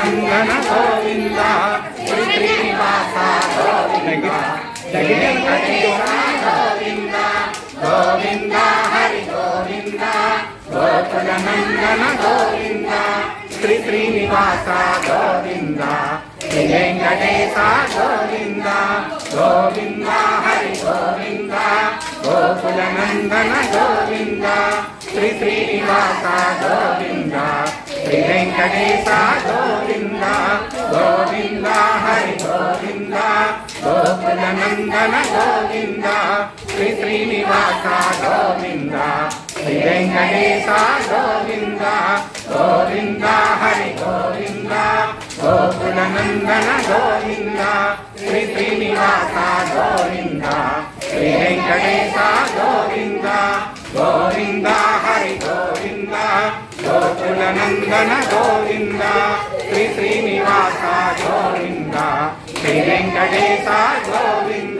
Nandana Govinda Shri Srinivasa Govinda Shri Venkatesha Govinda Govinda Hari Govinda Gokula Nandana Govinda Shri Srinivasa Govinda Shri Venkatesha Govinda Govinda Hari Govinda Gokula Nandana Govinda Shri Srinivasa Govinda Shri Venkatesha Govinda Govinda Hari Govinda Gokula Nandana Govinda Shri Srinivasa Govinda Shri Venkatesha Govinda Govinda Hari Govinda Gokula Nandana Govinda Shri Srinivasa Govinda Shri Venkatesha Govinda Govinda Hari Govinda Gokula Nandana Govinda Shri Srinivasa Govinda Shri Venkatesha Govinda